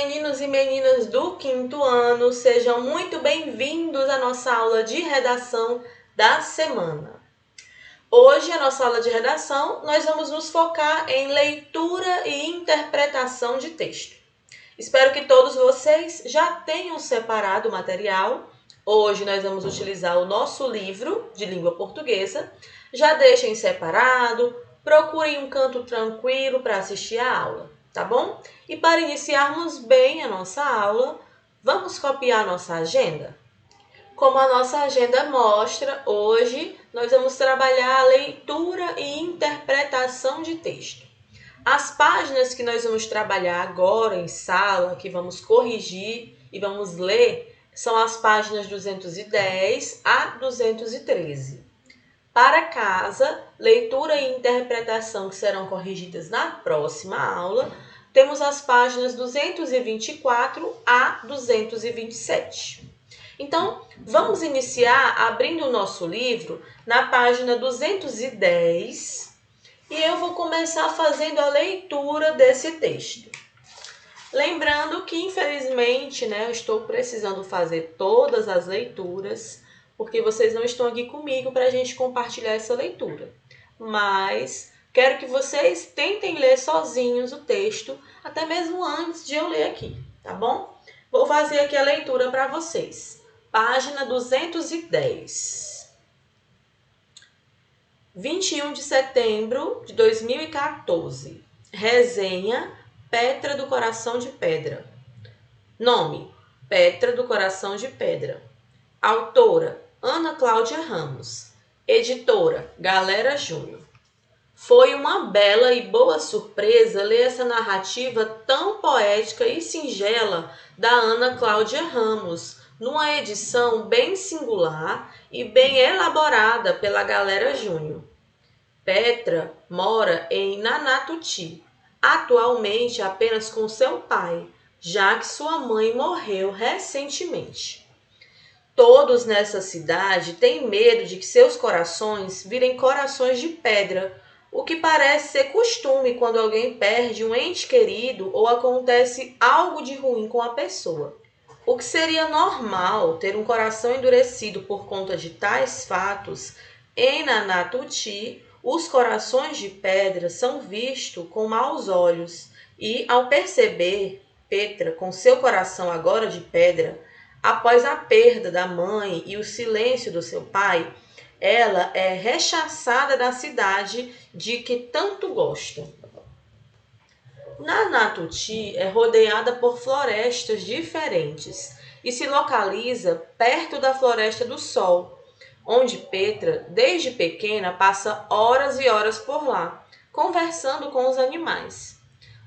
meninos e meninas do quinto ano, sejam muito bem-vindos à nossa aula de redação da semana. Hoje, a nossa aula de redação, nós vamos nos focar em leitura e interpretação de texto. Espero que todos vocês já tenham separado o material. Hoje nós vamos utilizar o nosso livro de língua portuguesa. Já deixem separado, procurem um canto tranquilo para assistir a aula, tá bom? E para iniciarmos bem a nossa aula, vamos copiar nossa agenda? Como a nossa agenda mostra, hoje nós vamos trabalhar a leitura e interpretação de texto. As páginas que nós vamos trabalhar agora em sala, que vamos corrigir e vamos ler, são as páginas 210 a 213. Para casa, leitura e interpretação que serão corrigidas na próxima aula, temos as páginas 224 a 227. Então, vamos iniciar abrindo o nosso livro na página 210 e eu vou começar fazendo a leitura desse texto. Lembrando que, infelizmente, eu estou precisando fazer todas as leituras, porque vocês não estão aqui comigo para a gente compartilhar essa leitura. Mas quero que vocês tentem ler sozinhos o texto, até mesmo antes de eu ler aqui, tá bom? Vou fazer aqui a leitura para vocês. Página 210. 21 de setembro de 2014. Resenha Petra do Coração de Pedra. Nome: Petra do Coração de Pedra. Autora: Ana Cláudia Ramos. Editora: Galera Júnior. Foi uma bela e boa surpresa ler essa narrativa tão poética e singela da Ana Cláudia Ramos, numa edição bem singular e bem elaborada pela Galera Júnior. Petra mora em Nanatuti, atualmente apenas com seu pai, já que sua mãe morreu recentemente. Todos nessa cidade têm medo de que seus corações virem corações de pedra, o que parece ser costume quando alguém perde um ente querido ou acontece algo de ruim com a pessoa. O que seria normal ter um coração endurecido por conta de tais fatos, em Nanatuti, os corações de pedra são vistos com maus olhos e, ao perceber Petra com seu coração agora de pedra, após a perda da mãe e o silêncio do seu pai, ela é rechaçada da cidade de que tanto gosta. Nanatuti é rodeada por florestas diferentes e se localiza perto da Floresta do Sol, onde Petra, desde pequena, passa horas e horas por lá, conversando com os animais.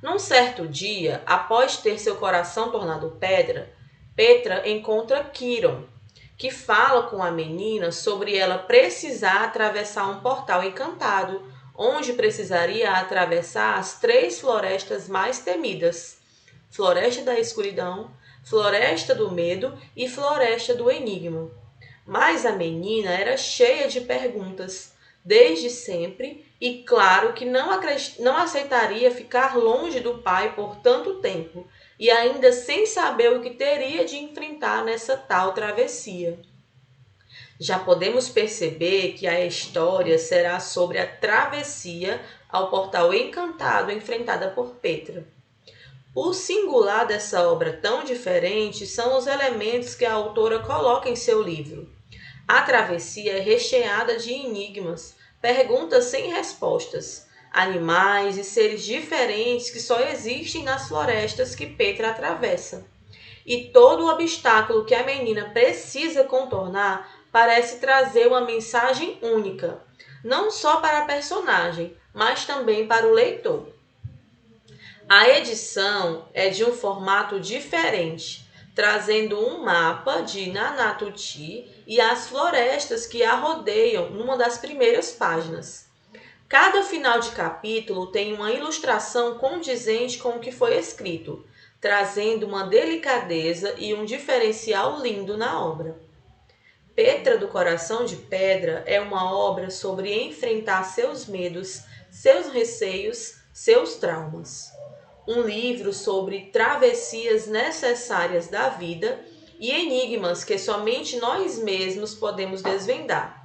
Num certo dia, após ter seu coração tornado pedra, Petra encontra Quiron, que fala com a menina sobre ela precisar atravessar um portal encantado, onde precisaria atravessar as 3 florestas mais temidas: Floresta da Escuridão, Floresta do Medo e Floresta do Enigma. Mas a menina era cheia de perguntas, desde sempre, e claro que não aceitaria ficar longe do pai por tanto tempo, e ainda sem saber o que teria de enfrentar nessa tal travessia. Já podemos perceber que a história será sobre a travessia ao portal encantado enfrentada por Petra. O singular dessa obra tão diferente são os elementos que a autora coloca em seu livro. A travessia é recheada de enigmas, perguntas sem respostas, animais e seres diferentes que só existem nas florestas que Petra atravessa. E todo o obstáculo que a menina precisa contornar parece trazer uma mensagem única, não só para a personagem, mas também para o leitor. A edição é de um formato diferente, trazendo um mapa de Nanatuti e as florestas que a rodeiam numa das primeiras páginas. Cada final de capítulo tem uma ilustração condizente com o que foi escrito, trazendo uma delicadeza e um diferencial lindo na obra. Petra do Coração de Pedra é uma obra sobre enfrentar seus medos, seus receios, seus traumas. um livro sobre travessias necessárias da vida e enigmas que somente nós mesmos podemos desvendar.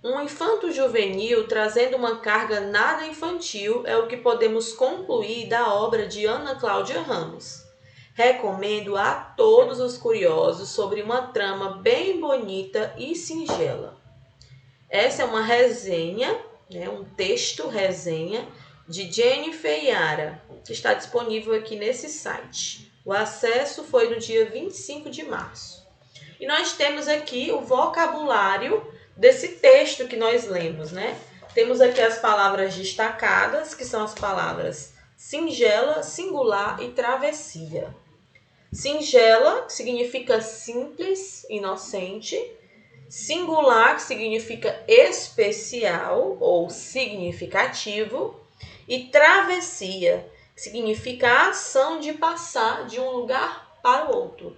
Um infanto-juvenil trazendo uma carga nada infantil é o que podemos concluir da obra de Ana Cláudia Ramos. Recomendo a todos os curiosos sobre uma trama bem bonita e singela. Essa é uma resenha, um texto resenha de Jennifer Yara, que está disponível aqui nesse site. O acesso foi no dia 25 de março. E nós temos aqui o vocabulário desse texto que nós lemos, né? Temos aqui as palavras destacadas, que são as palavras singela, singular e travessia. Singela significa simples, inocente. Singular, que significa especial ou significativo. E travessia, que significa a ação de passar de um lugar para o outro,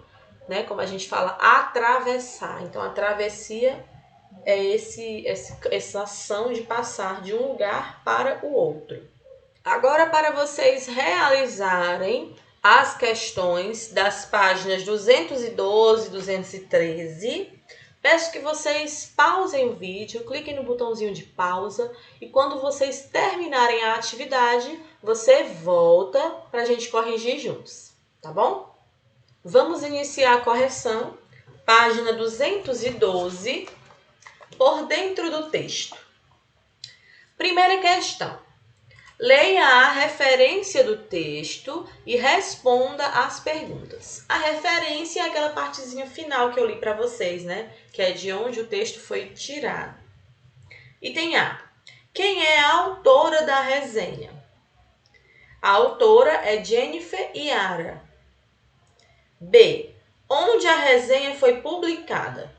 né? Como a gente fala, atravessar. Então, a travessia é essa ação de passar de um lugar para o outro. Agora, para vocês realizarem as questões das páginas 212 e 213, peço que vocês pausem o vídeo, cliquem no botãozinho de pausa e quando vocês terminarem a atividade, você volta para a gente corrigir juntos, tá bom? Vamos iniciar a correção, página 212, por dentro do texto. Primeira questão. Leia a referência do texto e responda as perguntas. A referência é aquela partezinha final que eu li para vocês, né? Que é de onde o texto foi tirado. Item A. Quem é a autora da resenha? A autora é Jennifer Yara. B. Onde a resenha foi publicada?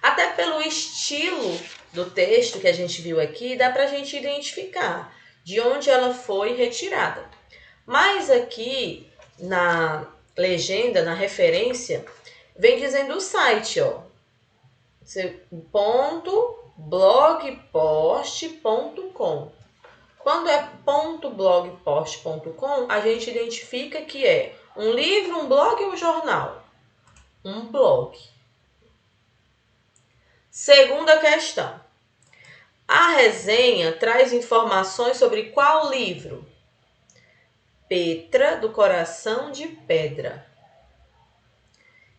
Até pelo estilo do texto que a gente viu aqui, dá para a gente identificar de onde ela foi retirada. Mas aqui na legenda, na referência, vem dizendo o site, ó. .blogpost.com. Quando é .blogpost.com, a gente identifica que é um livro, um blog ou um jornal? Um blog. Segunda questão. A resenha traz informações sobre qual livro? Petra, do Coração de Pedra.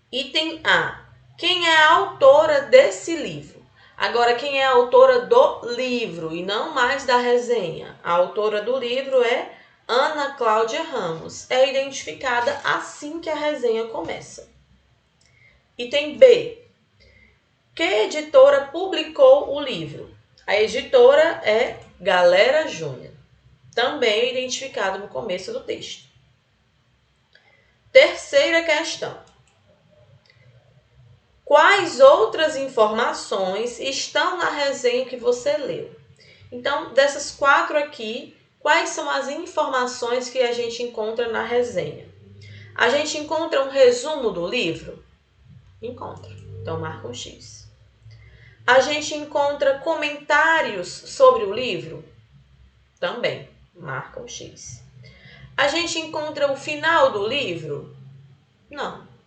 Item A. Quem é a autora desse livro? Agora, quem é a autora do livro e não mais da resenha? A autora do livro é Ana Cláudia Ramos. É identificada assim que a resenha começa. Item B. Que editora publicou o livro? A editora é Galera Júnior, também identificado no começo do texto. Terceira questão. Quais outras informações estão na resenha que você leu? Então, dessas 4 aqui, quais são as informações que a gente encontra na resenha? A gente encontra um resumo do livro? Encontra. Então, marca um X. A gente encontra comentários sobre o livro? Também, marca um X. A gente encontra o final do livro?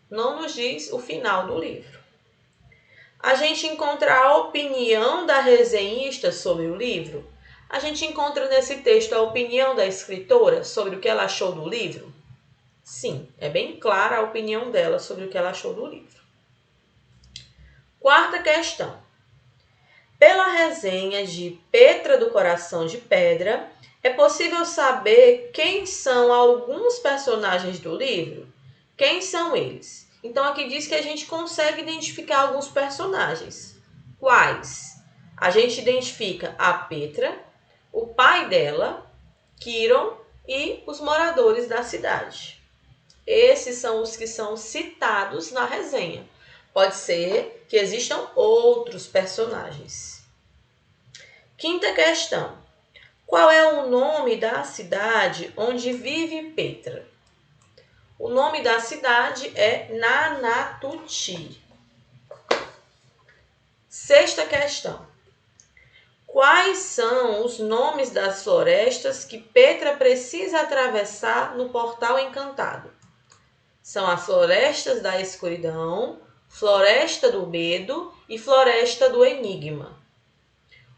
Não nos diz o final do livro. A gente encontra a opinião da resenhista sobre o livro? A gente encontra nesse texto a opinião da escritora sobre o que ela achou do livro? Sim, é bem clara a opinião dela sobre o que ela achou do livro. Quarta questão. Pela resenha de Petra, do Coração de Pedra, é possível saber quem são alguns personagens do livro? Quem são eles? Então, aqui diz que a gente consegue identificar alguns personagens. Quais? A gente identifica a Petra, o pai dela, Quiron e os moradores da cidade. Esses são os que são citados na resenha. Pode ser que existam outros personagens. Quinta questão. Qual é o nome da cidade onde vive Petra? O nome da cidade é Nanatuti. Sexta questão. Quais são os nomes das florestas que Petra precisa atravessar no Portal Encantado? São as florestas da escuridão, floresta do medo e floresta do enigma.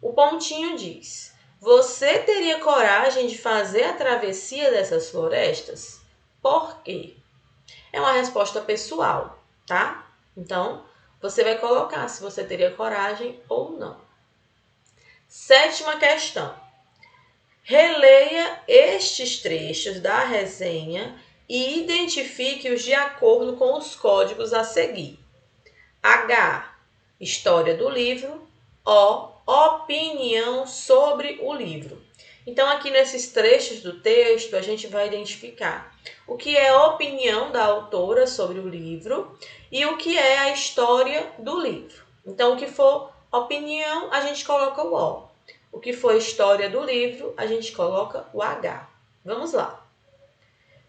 O pontinho diz: você teria coragem de fazer a travessia dessas florestas? Por quê? É uma resposta pessoal, tá? Então, você vai colocar se você teria coragem ou não. 7ª questão. Releia estes trechos da resenha e identifique-os de acordo com os códigos a seguir. H. História do livro. O. Opinião sobre o livro. Então, aqui nesses trechos do texto, a gente vai identificar o que é a opinião da autora sobre o livro e o que é a história do livro. Então, o que for opinião, a gente coloca o O. O que for história do livro, a gente coloca o H. Vamos lá.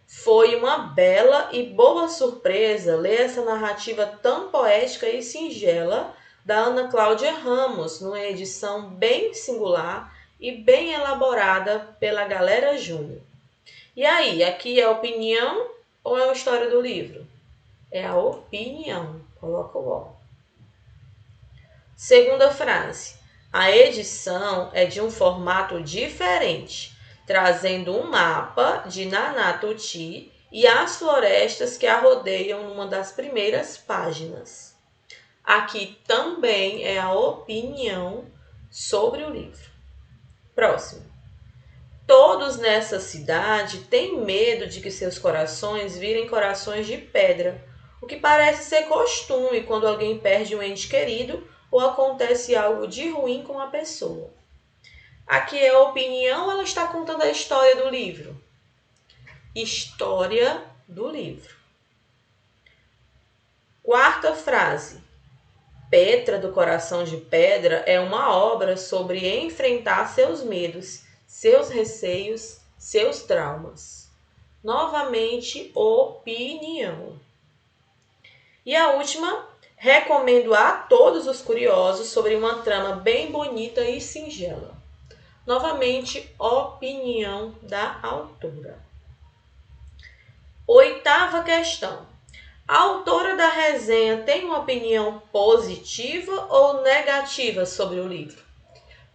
Foi uma bela e boa surpresa ler essa narrativa tão poética e singela da Ana Cláudia Ramos, numa edição bem singular e bem elaborada pela Galera Júnior. E aí, aqui é a opinião ou é a história do livro? É a opinião. Coloca o O. 2ª frase. A edição é de um formato diferente, trazendo um mapa de Nanatuti e as florestas que a rodeiam numa das primeiras páginas. Aqui também é a opinião sobre o livro. Próximo. Todos nessa cidade têm medo de que seus corações virem corações de pedra, o que parece ser costume quando alguém perde um ente querido ou acontece algo de ruim com a pessoa. Aqui é a opinião, ela está contando a história do livro. História do livro. 4ª frase. Petra do Coração de Pedra é uma obra sobre enfrentar seus medos, seus receios, seus traumas. Novamente, opinião. E a última, recomendo a todos os curiosos sobre uma trama bem bonita e singela. Novamente, opinião da autora. 8ª questão. A autora da resenha tem uma opinião positiva ou negativa sobre o livro?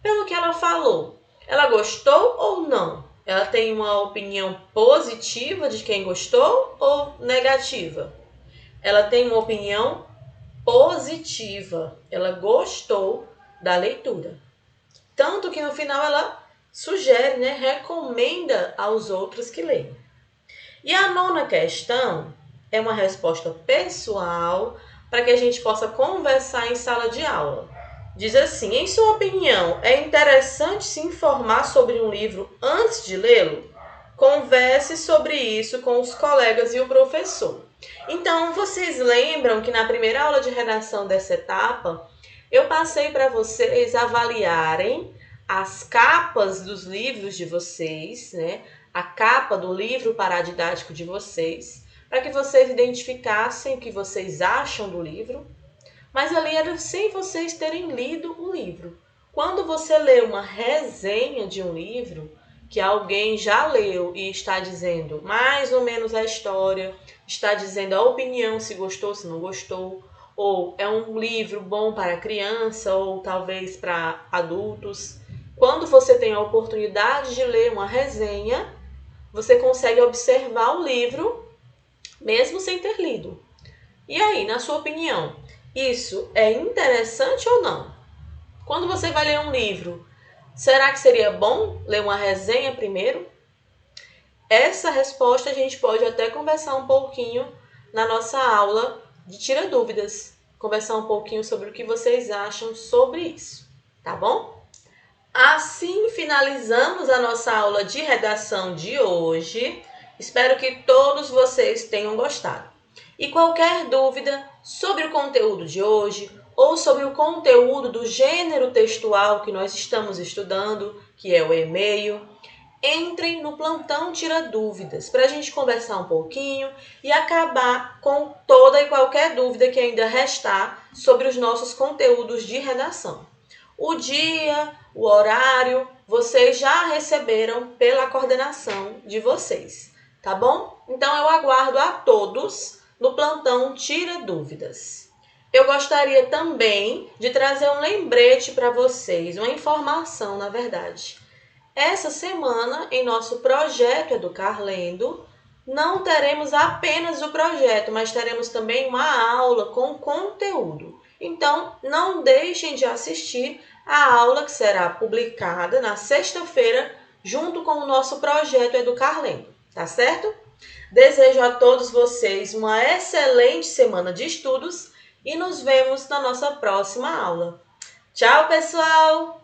Pelo que ela falou, ela gostou ou não? Ela tem uma opinião positiva de quem gostou ou negativa? Ela tem uma opinião positiva. Ela gostou da leitura. Tanto que no final ela sugere, recomenda aos outros que leiam. E a 9ª questão é uma resposta pessoal para que a gente possa conversar em sala de aula. Diz assim: em sua opinião, é interessante se informar sobre um livro antes de lê-lo? Converse sobre isso com os colegas e o professor. Então, vocês lembram que na primeira aula de redação dessa etapa, eu passei para vocês avaliarem as capas dos livros de vocês, a capa do livro paradidático de vocês, para que vocês identificassem o que vocês acham do livro, mas ali era sem vocês terem lido o livro. Quando você lê uma resenha de um livro, que alguém já leu e está dizendo mais ou menos a história, está dizendo a opinião, se gostou, se não gostou, ou é um livro bom para criança ou talvez para adultos. Quando você tem a oportunidade de ler uma resenha, você consegue observar o livro mesmo sem ter lido. E aí, na sua opinião, isso é interessante ou não? Quando você vai ler um livro, será que seria bom ler uma resenha primeiro? Essa resposta a gente pode até conversar um pouquinho na nossa aula de Tira Dúvidas. Conversar um pouquinho sobre o que vocês acham sobre isso, tá bom? Assim finalizamos a nossa aula de redação de hoje. Espero que todos vocês tenham gostado. E qualquer dúvida sobre o conteúdo de hoje ou sobre o conteúdo do gênero textual que nós estamos estudando, que é o e-mail, entrem no Plantão Tira Dúvidas para a gente conversar um pouquinho e acabar com toda e qualquer dúvida que ainda restar sobre os nossos conteúdos de redação. O dia, O horário vocês já receberam pela coordenação de vocês, tá bom? Então eu aguardo a todos no plantão Tira Dúvidas. Eu gostaria também de trazer um lembrete para vocês, uma informação, na verdade. Essa semana, em nosso projeto Educar Lendo, não teremos apenas o projeto, mas teremos também uma aula com conteúdo. Então, não deixem de assistir a aula que será publicada na sexta-feira, junto com o nosso projeto Educar Lendo, tá certo? Desejo a todos vocês uma excelente semana de estudos e nos vemos na nossa próxima aula. Tchau, pessoal!